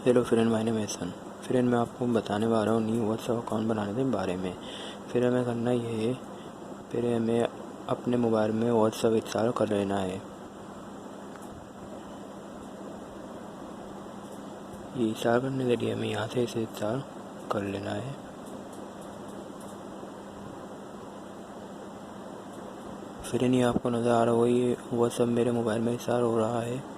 Hello friend, my name Ehsan. Friend, मैं आपको बताने वाला हूँ न्यू व्हाट्सएप अकाउंट बनाने के बारे में। फिर हमें करना ये है, फिर हमें अपने मोबाइल में व्हाट्सएप इंस्टॉल कर लेना है। ये इंस्टॉल करने के लिए हमें यहाँ से इसे इंस्टॉल कर लेना है। फिर ये आपको नज़र आ रहा हो, ये व्हाट्सएप मेरे मोबाइल में इंस्टॉल हो रहा है।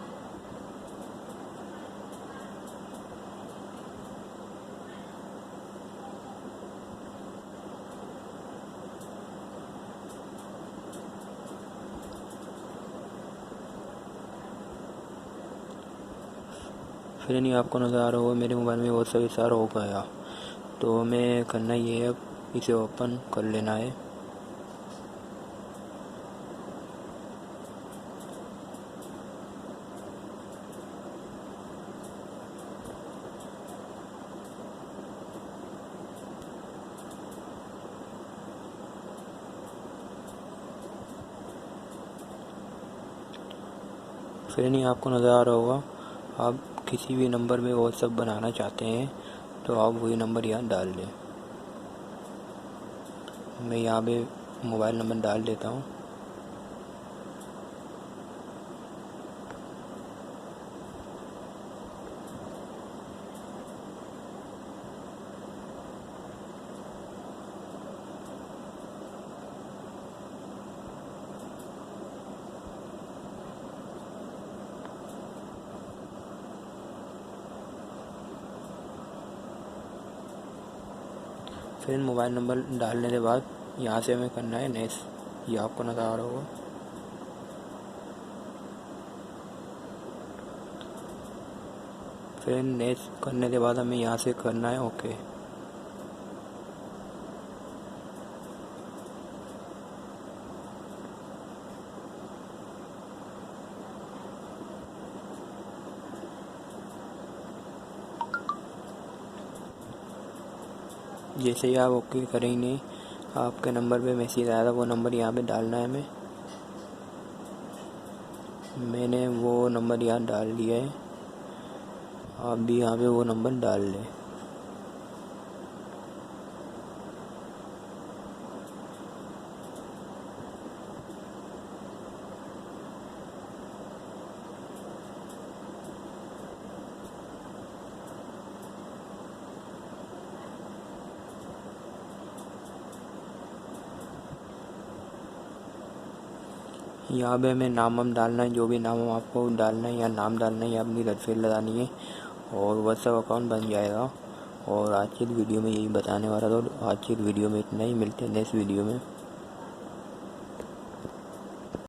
फिर नहीं आपको नज़र आ रहा हो, मेरे मोबाइल में व्हाट्सएप इंस्टॉल हो गया। तो हमें करना ये है, इसे ओपन कर लेना है। फिर नहीं आपको नज़र आ रहा होगा, आप किसी भी नंबर में व्हाट्सएप बनाना चाहते हैं तो आप वही नंबर यहाँ डाल लें। मैं यहाँ पे मोबाइल नंबर डाल देता हूँ। फिर मोबाइल नंबर डालने के बाद यहाँ से हमें करना है नेक्स्ट। ये आपको नज़र आ रहा होगा। फिर नेक्स्ट करने के बाद हमें यहाँ से करना है ओके। जैसे ही आप ओके करेंगे, आपके नंबर पे मैसेज आया था, वो नंबर यहाँ पे डालना है हमें। मैंने वो नंबर यहाँ डाल दिया है, आप भी यहाँ पे वो नंबर डाल लें। यहाँ पे हमें नाम डालना है, जो भी नाम आपको डालना है या नाम डालना है या अपनी तस्वीर लगानी है, और व्हाट्सएप अकाउंट बन जाएगा। और आज की वीडियो में यही बताने वाला था। आज की वीडियो में इतना ही, मिलते हैं नेक्स्ट वीडियो में।